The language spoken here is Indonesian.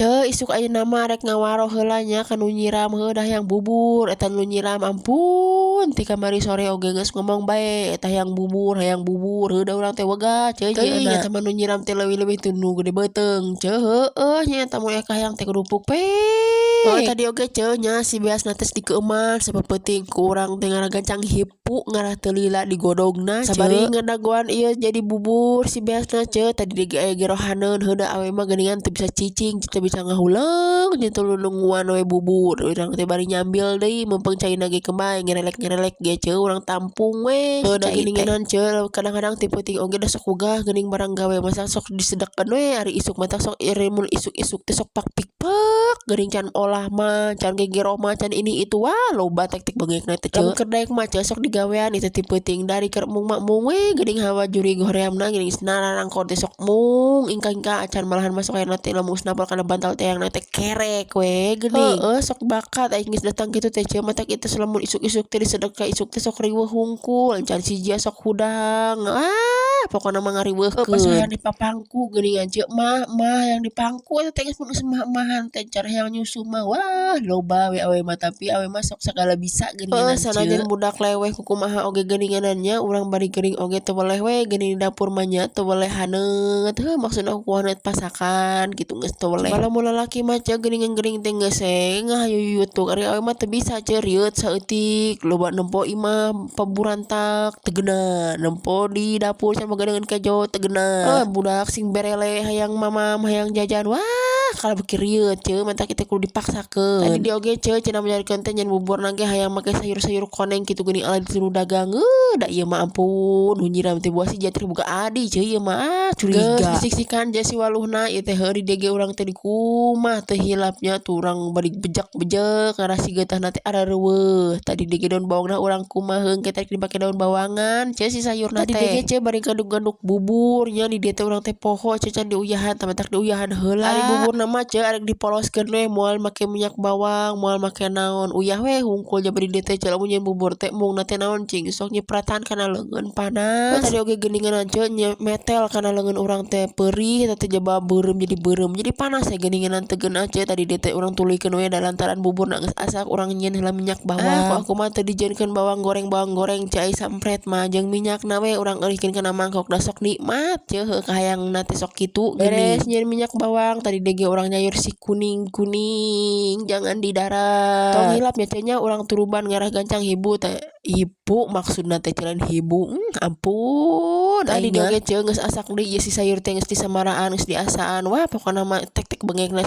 Isuk ayeuna mah rek ngawaro heula nya ka nu nyiram heuh yang bubur eta nu nyiram ampun ti kamari sore oge geus ngomong bae eta hayang bubur heuh da urang teh wegah teuing nya teh nu nyiram teh leuwih-leuwih teu nu gede beuteung heueuh nya eta mun eka hayang teh kerupuk tadi oge nya si beasna teh dikeuman sapeuting ku urang teh ngaragancang hipu ngarah teu lila digodogna sabari ngadagoan ieu jadi bubur si beasna tadi aya gerohaneun heuh da awe mah geuningan teu bisa cicing teu bisa ngahuleung nya teu nungguan we bubur urang teh bari nyambil deui mumpung caina ge kembay ngerelek ge urang tampung we da geuninganan kadang-kadang teu peuting oge da sok wegah geuning barang gawe masa sok disedekeun we ari isuk mah sok mun isuk-isuk teh sok pakpik geuning can olah mah can gegero mah can ini itu wah loba tek-tek beungekna teh keur daek mah sok digawean itu teu peuting dari keur mung we geuning hawa juri goreamna geuning narangkor teh sok mung ingka-ingka acan malahan masuk aya teh lamun snapel kana bantal teh yang teh kerek we geuning sok bakat aing geus datang kitu teh mah tak itu lamun isuk-isuk teh disedek isuk teh sok riweuh hungkul can sijia sok hudang pokona mah ngariweuhkeun pas hayang dipapangku geuning aja mah yang dipangku eta teh geus mah teh cara hayang nyusu mah wah loba we awe mah tapi awe mah sok sagala bisa geuningan sanajan budak leweh kumaha oge geuninganannya urang bari geuning oge teu boleh we geuning di dapur mah nya teu boleh haneut maksudna ku haneut pasakan gitu geus teu boleh lamun lalaki mah geuning teh geus ngahayuyut tuh ari awe mah teu bisa rieut saeutik loba nempo imah paburantak teu geuna nempo di dapur can magadeungan kejo teu geuna budak sing berele hayang mamam hayang jajan wah kalau beki rieut mata kita kudu dipaksakeun tadi di oge cenah menyarikeun teh nyen buburna ge hayang make sayur-sayur koneng kitu geuning ala ditiru dagang da ieu mah ampun nu nyiram teh buah si jatri boga adi ieu mah curiga sik-sikan jasi waluhna ieu teh di DG urang teh di kumah teh hilapnya tuh urang bari bejek-bejek ngarah si geutahna teh ada reuweuh tadi DG daun bawangna urang kumaheung kita dipake daun bawangan si sayurna teh di DG bari ganduk-ganduk bubur nya di dieu teh urang teh poho can diuyahan tamatak diuyahan heula ari bubur nama arek dipoloskeun we moal make minyak bawang moal make naon uyah we hungkul nya bari dieu teh lamun nyen bubur teh mungna teh naon cing sok nyipratan kana leungeun panas tadi oge geuningan nya metel kana leungeun urang teh peurih eta teh jaba beureum jadi panas ya geuningan teu geuna tadi dieu teh urang tuluykeun we da lantaran buburna geus asak urang nyen heula minyak bawang aku mah teu dijieunkeun bawang goreng cai sampret mah jeung minyakna we urang eurihkeun kana mangkok da sok nikmat heuh kahayangna teh sok kitu beres nyen minyak bawang tadi DG urang nyayur si kuning jangan didarah tong hilap nya urang turuban ngarah gancang hibu maksudna teh jalan hibu ampun tadi oge geus asak deui si sayur teh geus disamaraan geus diasaan wah pokona mah tek-tek beungekna